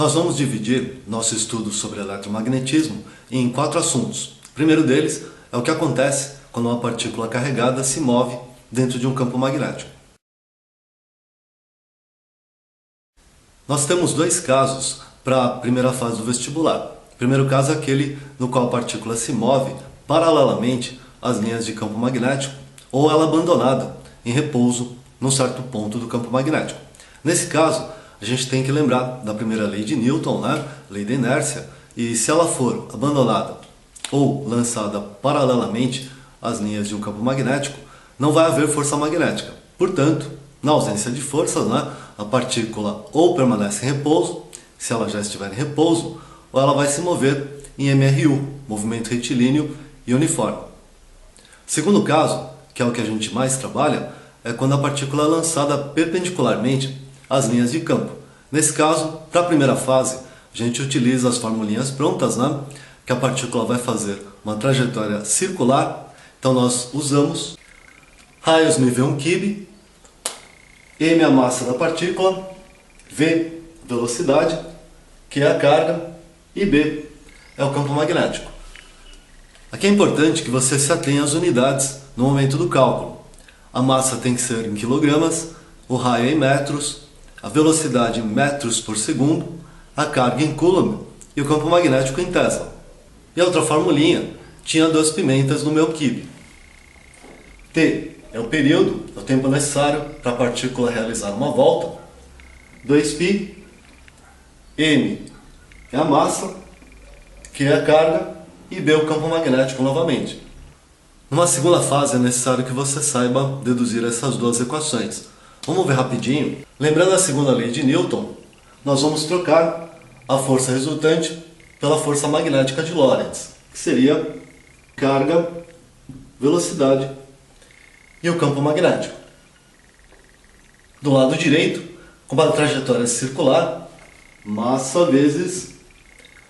Nós vamos dividir nosso estudo sobre eletromagnetismo em 4 assuntos. O primeiro deles é o que acontece quando uma partícula carregada se move dentro de um campo magnético. Nós temos 2 casos para a primeira fase do vestibular. O primeiro caso é aquele no qual a partícula se move paralelamente às linhas de campo magnético ou ela é abandonada em repouso num certo ponto do campo magnético. Nesse caso, a gente tem que lembrar da primeira lei de Newton, lei da inércia, e se ela for abandonada ou lançada paralelamente às linhas de um campo magnético, não vai haver força magnética. Portanto, na ausência de forças, a partícula ou permanece em repouso, se ela já estiver em repouso, ou ela vai se mover em MRU, movimento retilíneo e uniforme. O segundo caso, que é o que a gente mais trabalha, é quando a partícula é lançada perpendicularmente às linhas de campo. Nesse caso, para a primeira fase, a gente utiliza as formulinhas prontas, que a partícula vai fazer uma trajetória circular. Então nós usamos raios μv1 kb, m a massa da partícula, v velocidade, que é a carga, e b é o campo magnético. Aqui é importante que você se atenha às unidades no momento do cálculo. A massa tem que ser em quilogramas, o raio em metros, a velocidade em metros por segundo, a carga em coulomb e o campo magnético em Tesla. E a outra formulinha tinha 2 pimentas no meu kb. T é o período, é o tempo necessário para a partícula realizar uma volta. 2π, m é a massa, que é a carga, e B o campo magnético novamente. Numa segunda fase é necessário que você saiba deduzir essas 2 equações. Vamos ver rapidinho. Lembrando a segunda lei de Newton, nós vamos trocar a força resultante pela força magnética de Lorentz, que seria carga, velocidade e o campo magnético. Do lado direito, como a trajetória é circular, massa vezes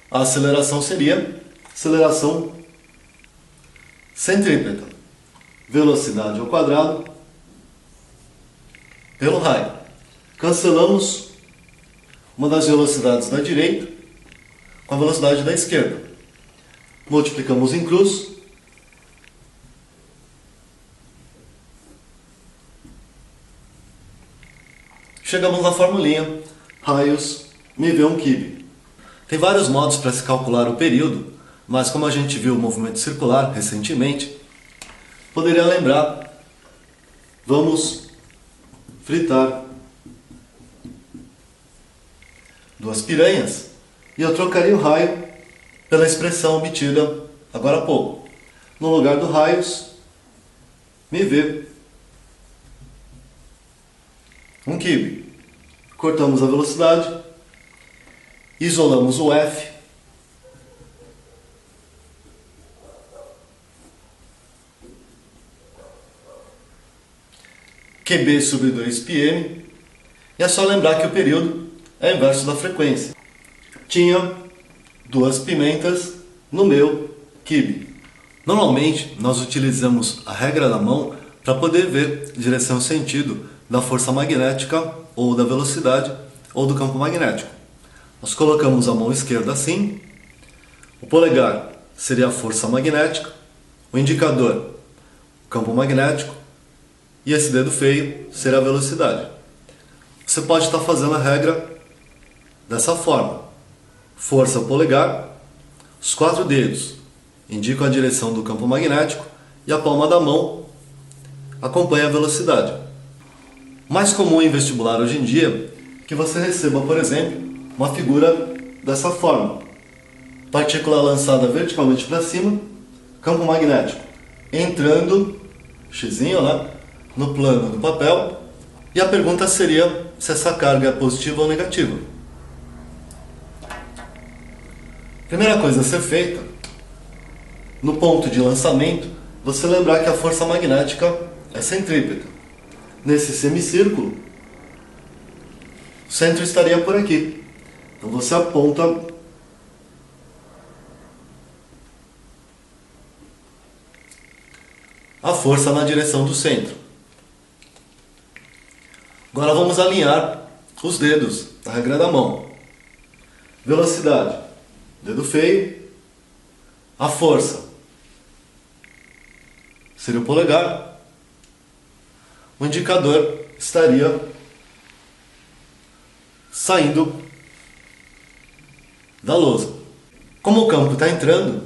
a aceleração seria aceleração centrípeta, velocidade ao quadrado pelo raio. Cancelamos uma das velocidades da direita com a velocidade da esquerda. Multiplicamos em cruz. Chegamos na formulinha raios μv1 kb. Tem vários modos para se calcular o período, mas como a gente viu o movimento circular recentemente, poderia lembrar, vamos fritar 2 piranhas e eu trocaria o raio pela expressão obtida agora há pouco. No lugar do raios, μv 1 kb. Cortamos a velocidade, isolamos o F, QB sobre 2πm, e é só lembrar que o período é inverso da frequência. Tinha 2 pimentas no meu kb. Normalmente nós utilizamos a regra da mão para poder ver direção e sentido da força magnética ou da velocidade ou do campo magnético. Nós colocamos a mão esquerda assim, o polegar seria a força magnética, o indicador o campo magnético e esse dedo feio será a velocidade. Você pode estar fazendo a regra dessa forma. Força polegar, os 4 dedos indicam a direção do campo magnético e a palma da mão acompanha a velocidade. O mais comum em vestibular hoje em dia é que você receba, por exemplo, uma figura dessa forma. Partícula lançada verticalmente para cima, campo magnético entrando, xizinho, no plano do papel, e a pergunta seria se essa carga é positiva ou negativa. Primeira coisa a ser feita, no ponto de lançamento, você lembrar que a força magnética é centrípeta. Nesse semicírculo, o centro estaria por aqui. Então você aponta a força na direção do centro. Agora vamos alinhar os dedos, a regra da mão. Velocidade, dedo feio. A força seria o polegar. O indicador estaria saindo da lousa. Como o campo está entrando,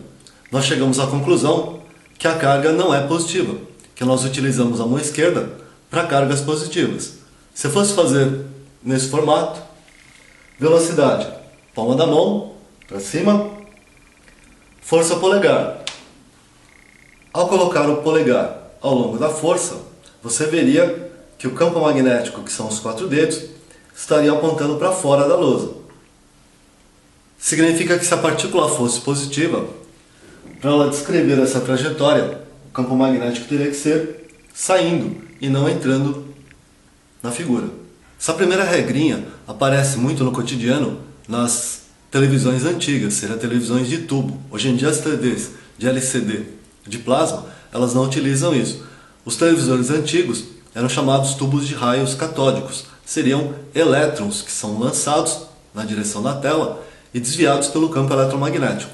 nós chegamos à conclusão que a carga não é positiva, que nós utilizamos a mão esquerda para cargas positivas. Se eu fosse fazer nesse formato, velocidade, palma da mão para cima, força polegar. Ao colocar o polegar ao longo da força, você veria que o campo magnético, que são os 4 dedos, estaria apontando para fora da lousa. Significa que se a partícula fosse positiva, para ela descrever essa trajetória, o campo magnético teria que ser saindo e não entrando na figura. Essa primeira regrinha aparece muito no cotidiano nas televisões antigas, seriam televisões de tubo. Hoje em dia as TVs de LCD, de plasma, elas não utilizam isso. Os televisores antigos eram chamados tubos de raios catódicos. Seriam elétrons que são lançados na direção da tela e desviados pelo campo eletromagnético.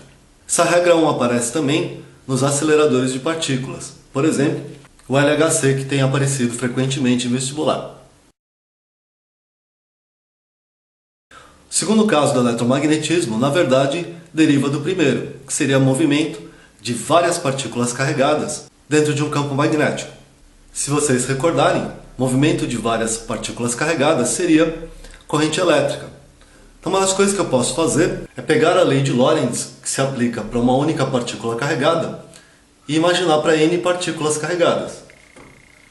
Essa regra 1 aparece também nos aceleradores de partículas. Por exemplo, o LHC, que tem aparecido frequentemente em vestibular. O segundo caso do eletromagnetismo, na verdade, deriva do primeiro, que seria o movimento de várias partículas carregadas dentro de um campo magnético. Se vocês recordarem, movimento de várias partículas carregadas seria corrente elétrica. Então, uma das coisas que eu posso fazer é pegar a lei de Lorentz, que se aplica para uma única partícula carregada, e imaginar para n partículas carregadas.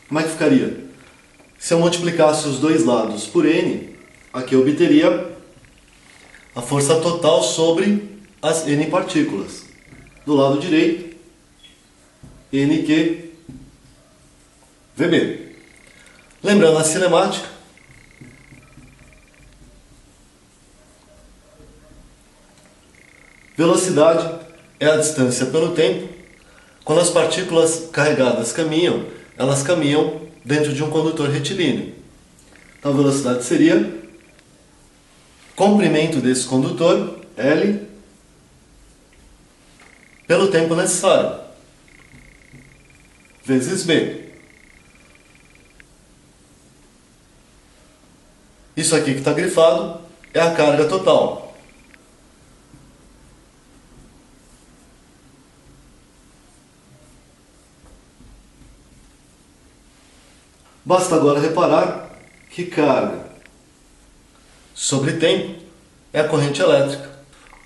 Como é que ficaria? Se eu multiplicasse os dois lados por n, aqui eu obteria a força total sobre as n partículas. Do lado direito, nq VB. Lembrando a cinemática, velocidade é a distância pelo tempo. Quando as partículas carregadas caminham, elas caminham dentro de um condutor retilíneo. Então a velocidade seria comprimento desse condutor, L, pelo tempo necessário, vezes B. Isso aqui que está grifado é a carga total. Basta agora reparar que carga sobre tempo é a corrente elétrica.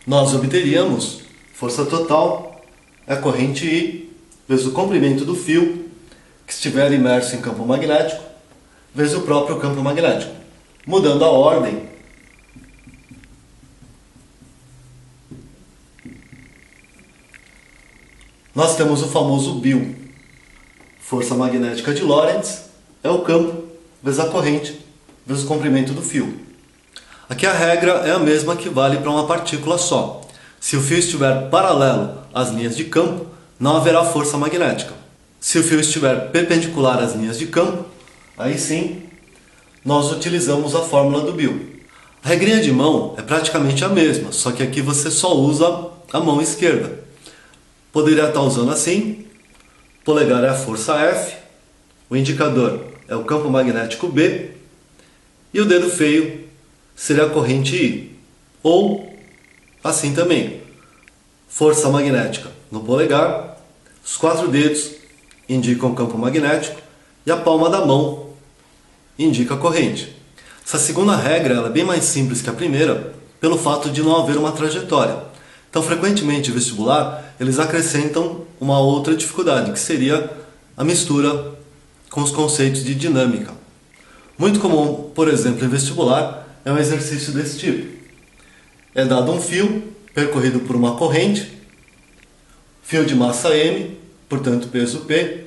Nós obteríamos força total é a corrente I vezes o comprimento do fio que estiver imerso em campo magnético vezes o próprio campo magnético. Mudando a ordem, nós temos o famoso BIL. Força magnética de Lorentz é o campo vezes a corrente vezes o comprimento do fio. Aqui a regra é a mesma que vale para uma partícula só. Se o fio estiver paralelo às linhas de campo, não haverá força magnética. Se o fio estiver perpendicular às linhas de campo, aí sim nós utilizamos a fórmula do BIL. A regrinha de mão é praticamente a mesma, só que aqui você só usa a mão esquerda. Poderia estar usando assim: polegar é a força F, o indicador é o campo magnético B e o dedo feio seria a corrente I. Ou assim também: força magnética no polegar, os 4 dedos indicam o campo magnético e a palma da mão indica a corrente. Essa segunda regra ela é bem mais simples que a primeira, pelo fato de não haver uma trajetória. Então, frequentemente, em vestibular, eles acrescentam uma outra dificuldade, que seria a mistura com os conceitos de dinâmica. Muito comum, por exemplo, em vestibular, é um exercício desse tipo. É dado um fio percorrido por uma corrente, fio de massa M, portanto peso P,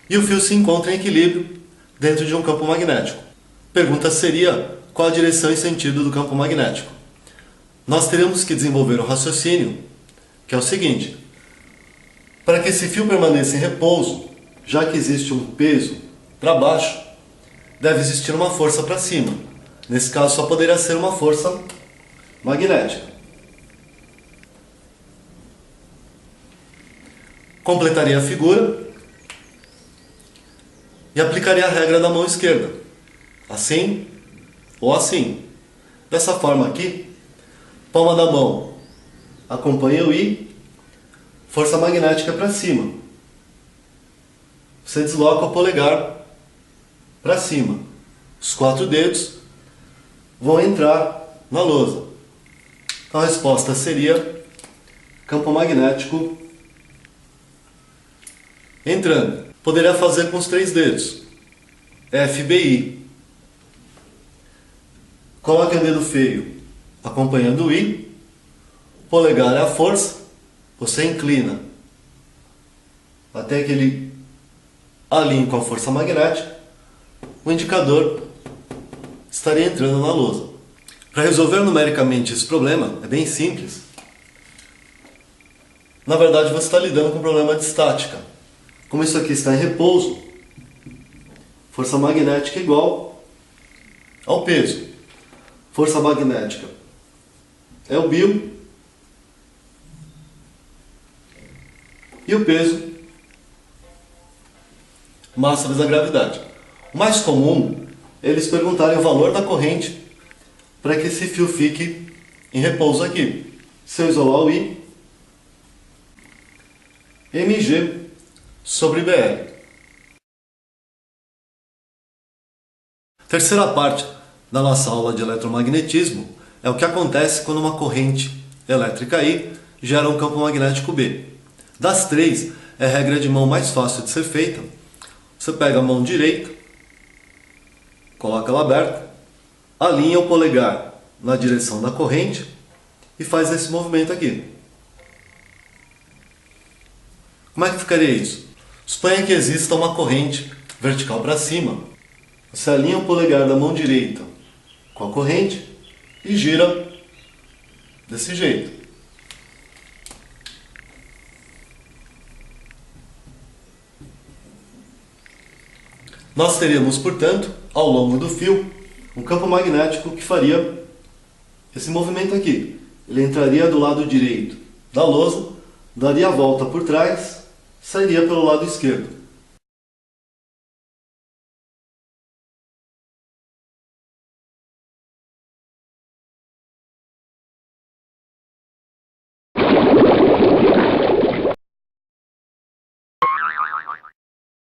e o fio se encontra em equilíbrio dentro de um campo magnético. Pergunta seria: qual a direção e sentido do campo magnético? Nós teríamos que desenvolver um raciocínio, que é o seguinte: para que esse fio permaneça em repouso, já que existe um peso para baixo, deve existir uma força para cima. Nesse caso, só poderia ser uma força magnética. completaria a figura e aplicaria a regra da mão esquerda, assim ou assim. Dessa forma aqui, palma da mão acompanha o I, força magnética para cima. Você desloca o polegar para cima. Os 4 dedos vão entrar na lousa. Então a resposta seria campo magnético entrando. Poderia fazer com os 3 dedos. FBI. Coloque o dedo feio acompanhando o I. Polegar é a força. Você inclina até que ele alinhe com a força magnética. O indicador estaria entrando na lousa. Para resolver numericamente esse problema, é bem simples. Na verdade, você está lidando com um problema de estática. Como isso aqui está em repouso, força magnética é igual ao peso. Força magnética é o bio e o peso, massa vezes a gravidade. O mais comum é eles perguntarem o valor da corrente para que esse fio fique em repouso aqui. Se eu isolar o I, mg sobre BL. Terceira parte da nossa aula de eletromagnetismo é o que acontece quando uma corrente elétrica I gera um campo magnético B. Das 3, é a regra de mão mais fácil de ser feita. Você pega a mão direita, coloca ela aberta, alinha o polegar na direção da corrente e faz esse movimento aqui. Como é que ficaria isso? Suponha que exista uma corrente vertical para cima. Você alinha o polegar da mão direita com a corrente e gira desse jeito. Nós teríamos, portanto, ao longo do fio, um campo magnético que faria esse movimento aqui. Ele entraria do lado direito da lousa, daria a volta por trás, sairia pelo lado esquerdo.